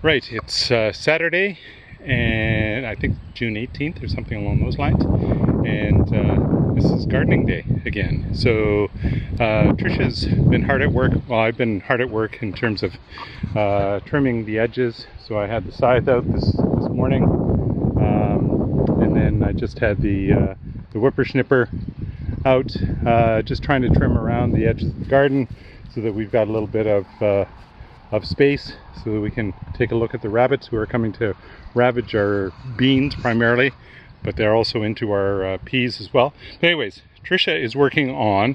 Right, it's Saturday, and I think June 18th or something along those lines, and this is gardening day again. So Trisha's been hard at work. Well, I've been hard at work in terms of trimming the edges. So I had the scythe out this morning, and then I just had the whippersnipper out, just trying to trim around the edges of the garden so that we've got a little bit of space so that we can take a look at the rabbits who are coming to ravage our beans primarily, but they're also into our peas as well. But anyways, Trisha is working on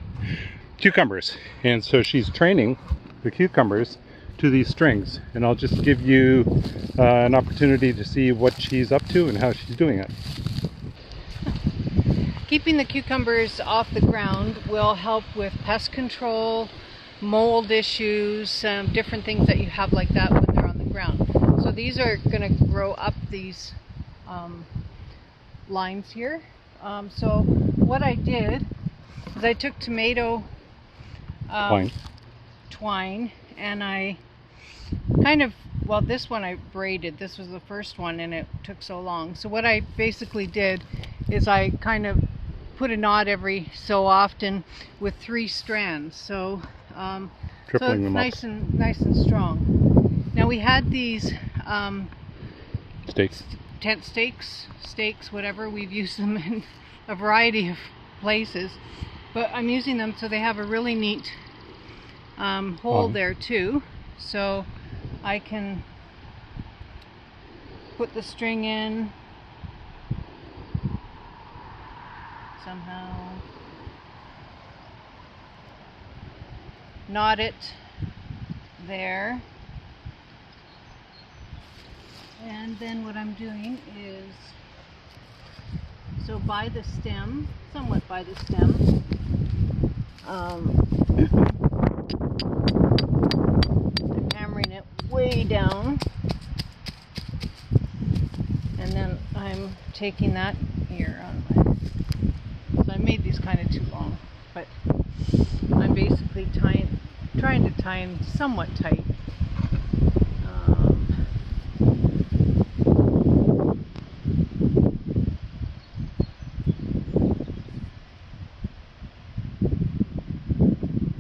cucumbers, and so she's training the cucumbers to these strings, and I'll just give you an opportunity to see what she's up to and how she's doing it. Keeping the cucumbers off the ground will help with pest control, mold issues, different things that you have like that when they're on the ground. So these are going to grow up these lines here. So what I did is I took tomato twine and I kind of, well, this one I braided. This was the first one and it took so long. So what I basically did is I kind of put a knot every so often with 3 strands. So so it's nice and strong. Now we had these Stakes. tent stakes, whatever. We've used them in a variety of places, but I'm using them so they have a really neat hole there too. So I can put the string in somehow, knot it there, and then what I'm doing is, so by the stem, somewhat by the stem, I'm hammering it way down, and then I'm taking that here on my, so I made these kind of too long, but I'm basically trying to tie them somewhat tight.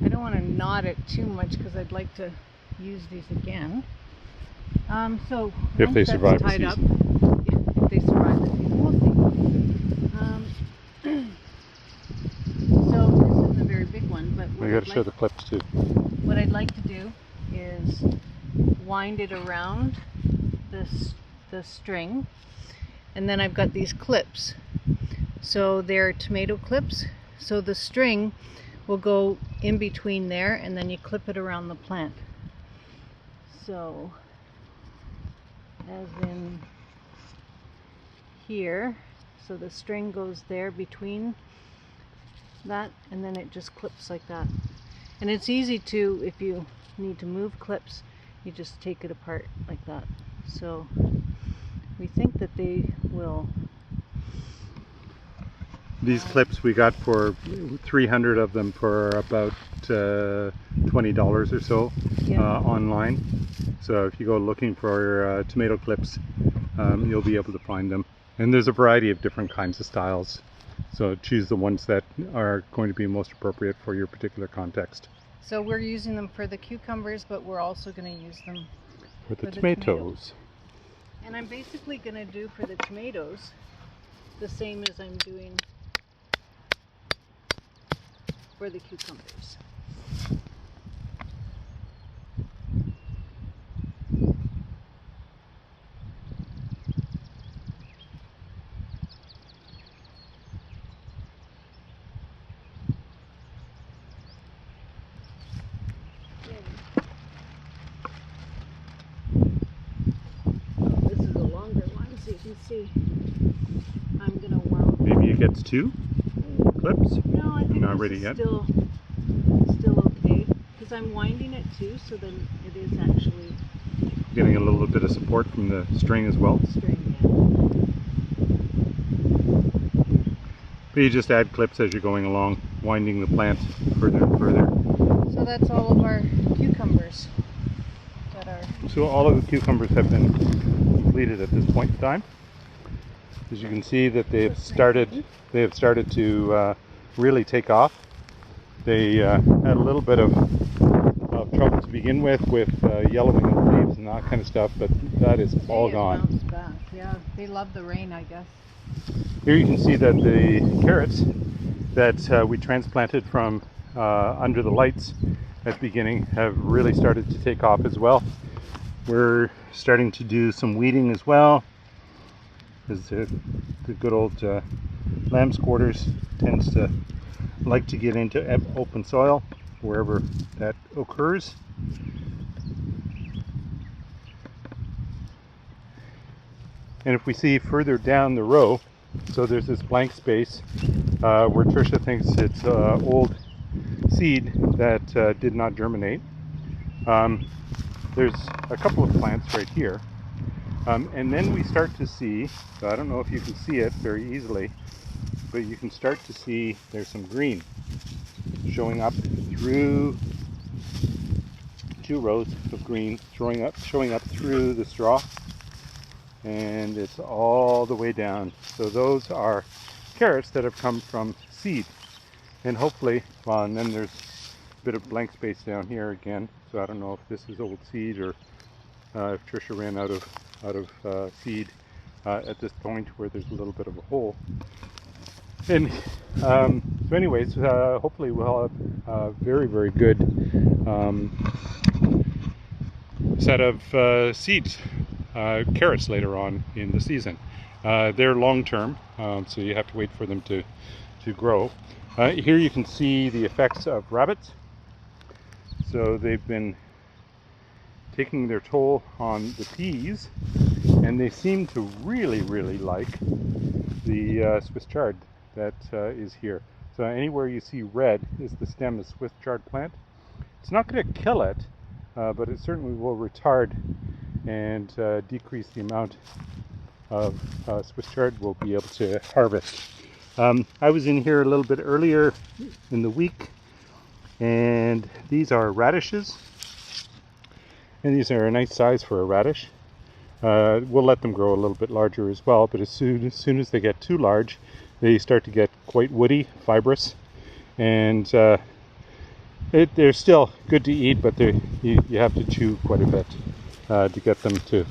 I don't want to knot it too much because I'd like to use these again. So if they survive tied the up, season. if they survive the season, we'll see. So this isn't a very big one, but We got to show the clips too. what I'd like to do is wind it around the string, and then I've got these clips. So they're tomato clips. So the string will go in between there, and then you clip it around the plant. So as in here, so the string goes there between that, and then it just clips like that. And it's easy to, if you need to move clips, you just take it apart like that. So we think that they will. These clips we got for 300 of them for about $20 or so online. So if you go looking for tomato clips, you'll be able to find them. And there's a variety of different kinds of styles. So choose the ones that are going to be most appropriate for your particular context. So we're using them for the cucumbers, but we're also going to use them for the tomatoes. And I'm basically going to do for the tomatoes the same as I'm doing for the cucumbers. This is a longer one, so you can see. I'm going to wound. Maybe it gets 2 clips? No, I think not this ready is yet. Still okay, because I'm winding it too, so then it is actually getting a little bit of support from the string as well. But you just add clips as you're going along, winding the plant further and further. So that's all of our cucumbers that are So all of the cucumbers have been completed at this point in time. As you can see that they have started to really take off. They had a little bit of trouble to begin with yellowing of the leaves and that kind of stuff, but that is all gone. Bounced back. Yeah, they love the rain, I guess. Here you can see that the carrots that we transplanted from under the lights at the beginning have really started to take off as well. We're starting to do some weeding as well, as the good old lamb's quarters tends to like to get into open soil wherever that occurs. And if we see further down the row, so there's this blank space where Tricia thinks it's old seed that did not germinate. There's a couple of plants right here. And then we start to see, so I don't know if you can see it very easily, but you can start to see there's some green showing up through 2 rows of green showing up through the straw, and it's all the way down. So those are carrots that have come from seed, and hopefully, well, and then there's a bit of blank space down here again. So I don't know if this is old seed or if Tricia ran out of seed at this point where there's a little bit of a hole. And so anyways, hopefully we'll have a very, very good set of seeds, carrots later on in the season. They're long term, so you have to wait for them to grow. Here you can see the effects of rabbits. So they've been taking their toll on the peas, and they seem to really, really like the Swiss chard that is here. So anywhere you see red is the stem of Swiss chard plant. It's not going to kill it, but it certainly will retard and decrease the amount of Swiss chard we'll be able to harvest. I was in here a little bit earlier in the week, and these are radishes, and these are a nice size for a radish. We'll let them grow a little bit larger as well, but as soon as they get too large, they start to get quite woody, fibrous, and they're still good to eat, but you have to chew quite a bit to get them to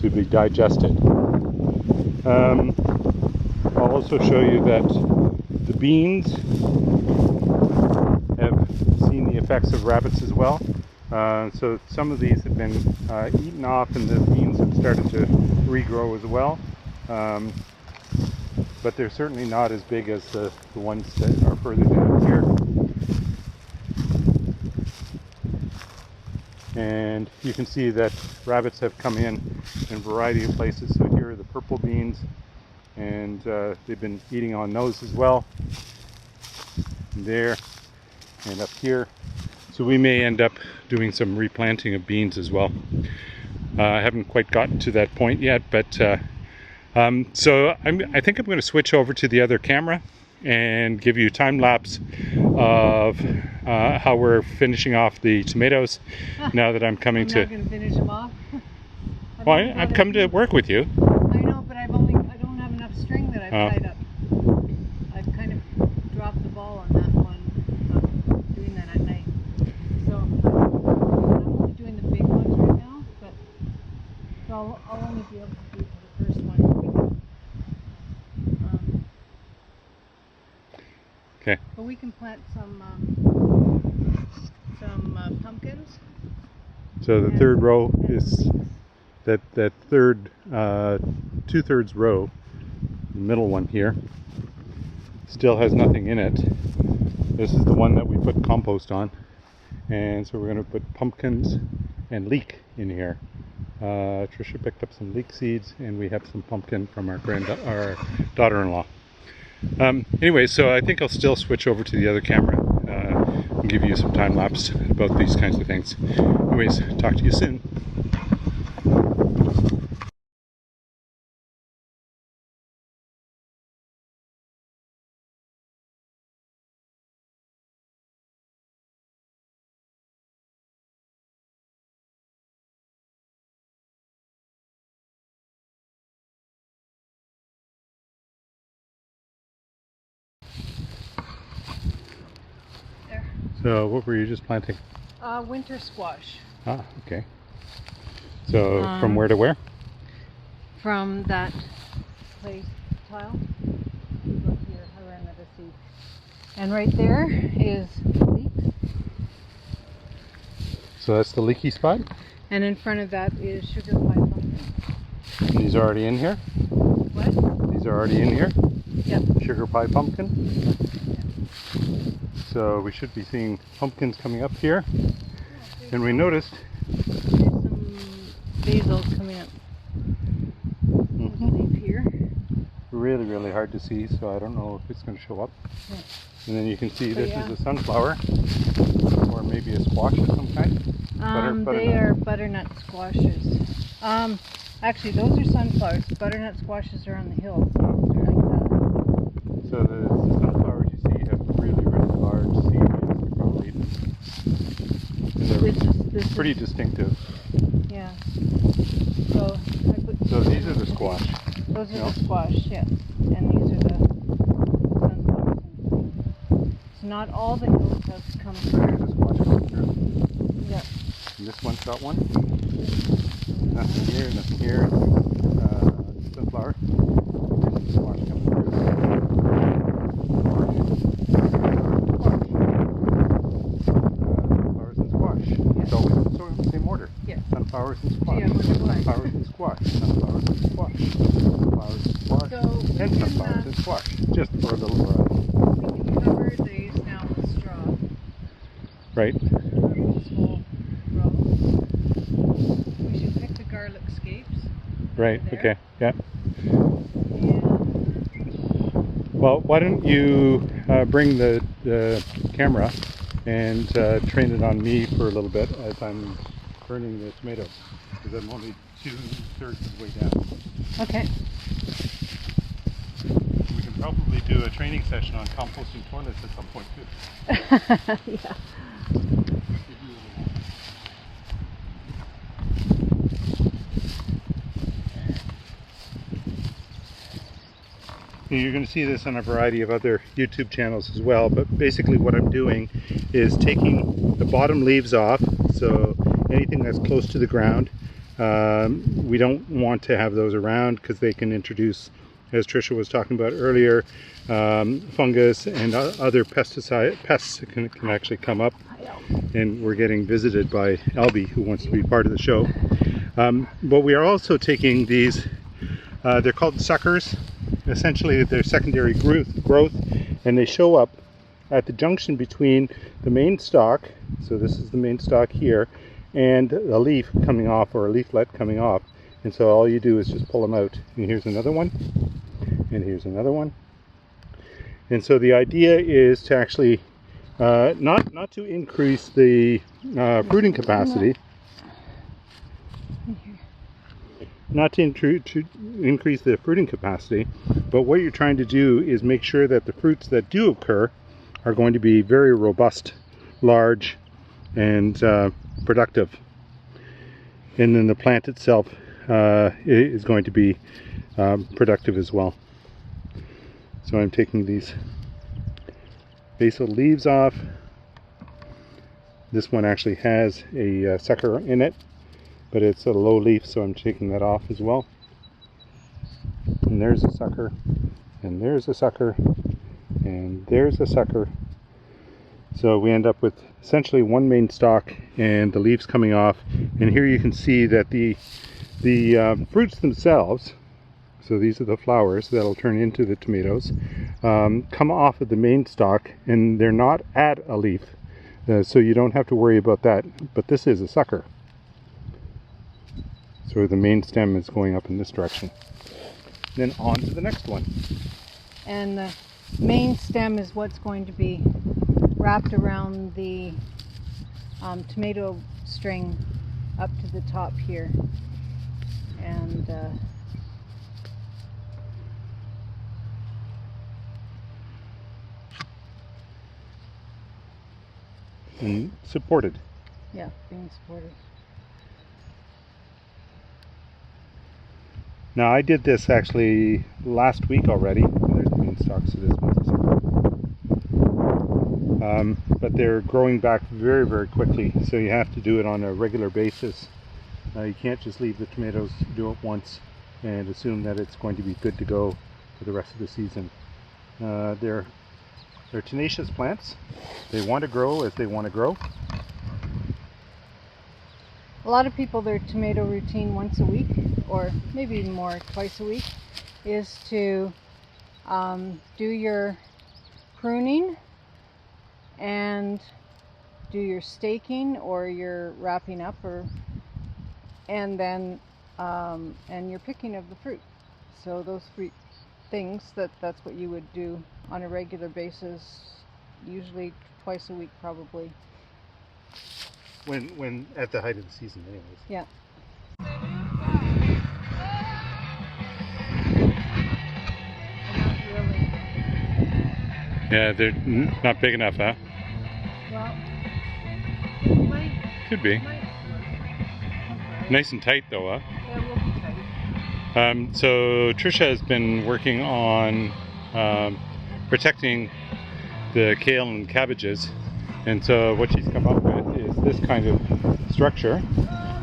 be digested. I'll also show you that the beans have seen the effects of rabbits as well. So some of these have been eaten off, and the beans have started to regrow as well. But they're certainly not as big as the ones that are further down here. And you can see that rabbits have come in a variety of places. So here are the purple beans, and they've been eating on those as well. And there, and up here. So we may end up doing some replanting of beans as well. I haven't quite gotten to that point yet, but so I think I'm going to switch over to the other camera and give you a time lapse of how we're finishing off the tomatoes now that I'm coming to. I'm not going to finish them off. Well, I've come to work with you. I know, but I don't have enough string that I've tied up. I've kind of dropped the ball on that one, doing that at night. So I'm only doing the big ones right now, but so I'll only be able to do the first one. Okay. But we can plant some pumpkins. So the third row is that third 2/3 row, the middle one here, still has nothing in it. This is the one that we put compost on, and so we're going to put pumpkins and leek in here. Tricia picked up some leek seeds, and we have some pumpkin from our daughter-in-law. Anyway, so I think I'll still switch over to the other camera and give you some time lapse about these kinds of things. Anyways, talk to you soon. So what were you just planting? Winter squash. Ah, okay. So from where to where? From that clay tile. Look here, I ran out of seed. And right there is leek. So that's the leaky spot? And in front of that is sugar pie pumpkin. And these are already in here? What? These are already in here? Yep. Sugar pie pumpkin? So we should be seeing pumpkins coming up here. And we noticed there's some basils coming up. Leaf here. really, really hard to see, so I don't know if it's going to show up. Yeah. And then you can see this yeah. is a sunflower, or maybe a squash of some kind. They are butternut squashes. Actually, those are sunflowers. Butternut squashes are on the hill. They're like that. So the sunflowers you see have really, really large seeds, probably. And they're pretty distinctive. Yeah. So these are the squash. Those are the squash, yes. And these are the sunflowers. So not all the hills have come through. Here's the squash coming through. Yep. And this one's got one. Nothing here, nothing here. Sunflower. Here's the squash coming through. Sunflowers and squash. Yes. It's always in the same order. Yes. Sunflowers and squash. Yeah, sunflowers and squash. Sunflowers and squash. Sunflowers and squash. And sunflowers and squash. Just for a little variety. We can cover these now with straw. Right. This whole row. We should pick the garlic scapes. Right, okay, yeah. And Well, why don't you bring the camera and train it on me for a little bit as I'm burning the tomatoes, because I'm only 2/3 of the way down. okay. We can probably do a training session on composting toilets at some point too. Yeah. You're going to see this on a variety of other YouTube channels as well, but basically what I'm doing is taking the bottom leaves off, so anything that's close to the ground. We don't want to have those around because they can introduce, as Tricia was talking about earlier, fungus and other pests can actually come up. And we're getting visited by Albie, who wants to be part of the show. But we are also taking these, they're called suckers. Essentially they're secondary growth, and they show up at the junction between the main stalk, so this is the main stalk here, and a leaf coming off, or a leaflet coming off. And so all you do is just pull them out. And here's another one, and here's another one. And so the idea is to actually not to increase the fruiting capacity, not to increase the fruiting capacity, but what you're trying to do is make sure that the fruits that do occur are going to be very robust, large, and productive. And then the plant itself is going to be productive as well. So I'm taking these basal leaves off. This one actually has a sucker in it, but it's a low leaf, so I'm taking that off as well. And there's a sucker, and there's a sucker, and there's a sucker. So we end up with essentially one main stalk and the leaves coming off. And here you can see that the fruits themselves, so these are the flowers that'll turn into the tomatoes, come off of the main stalk, and they're not at a leaf, so you don't have to worry about that. But this is a sucker. So the main stem is going up in this direction. Then on to the next one. And the main stem is what's going to be wrapped around the tomato string up to the top here. And supported. Yeah, being supported. Now I did this actually last week already. There's the main stalk, so this one's a sucker. but they're growing back very, very quickly, so you have to do it on a regular basis. You can't just leave the tomatoes, do it once, and assume that it's going to be good to go for the rest of the season. They're tenacious plants. They want to grow as they want to grow. A lot of people, their tomato routine once a week, or maybe even more, twice a week, is to do your pruning and do your staking or your wrapping up, and then and your picking of the fruit. So those three things, that's what you would do on a regular basis, usually twice a week probably. When at the height of the season, anyways. Yeah. Not really. Yeah, they're not big enough, huh? Well, it might. Could be. Okay. Nice and tight though, huh? Yeah, we'll be tight. So Tricia has been working on protecting the kale and cabbages, and so what she's come up with is this kind of structure,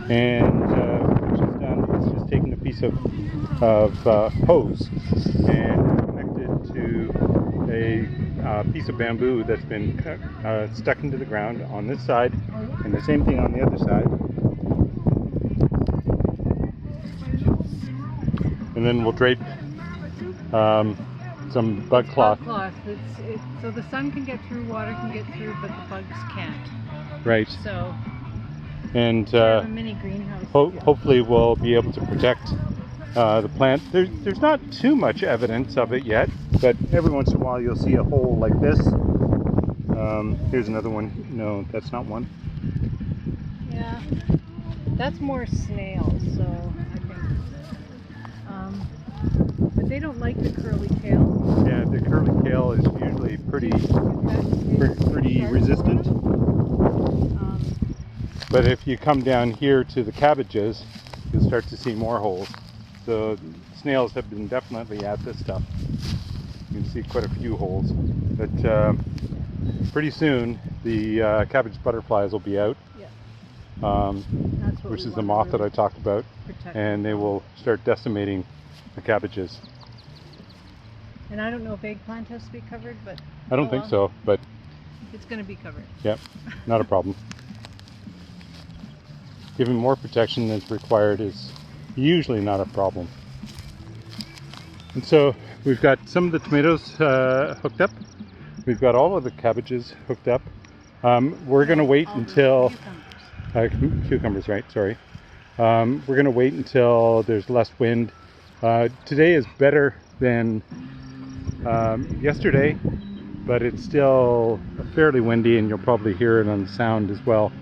and what she's done is just taken a piece of hose and connected to a piece of bamboo that's been stuck into the ground on this side, and the same thing on the other side. And then we'll drape some bug cloth. Bug cloth. So the sun can get through, water can get through, but the bugs can't. Right. So. And a mini greenhouse. hopefully we'll be able to protect the plant. There's not too much evidence of it yet, but every once in a while you'll see a hole like this. Here's another one. No, that's not one. Yeah, that's more snails, so I think. But they don't like the curly kale. Yeah, the curly kale is usually pretty resistant. But if you come down here to the cabbages, you'll start to see more holes. So snails have been definitely at this stuff. You can see quite a few holes. But pretty soon the cabbage butterflies will be out, which is the moth that I talked about, and they will start decimating the cabbages. And I don't know if eggplant has to be covered, but I don't think so, but it's going to be covered. Yep, not a problem. Giving more protection than is required is usually not a problem. And so we've got some of the tomatoes hooked up. We've got all of the cabbages hooked up. We're going to wait until cucumbers, right? Sorry. We're going to wait until there's less wind. Today is better than yesterday, but it's still fairly windy, and you'll probably hear it on the sound as well.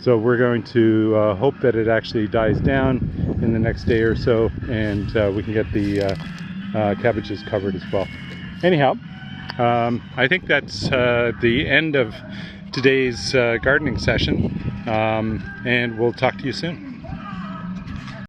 So we're going to hope that it actually dies down in the next day or so, and we can get the cabbages covered as well. Anyhow, I think that's the end of today's gardening session, and we'll talk to you soon.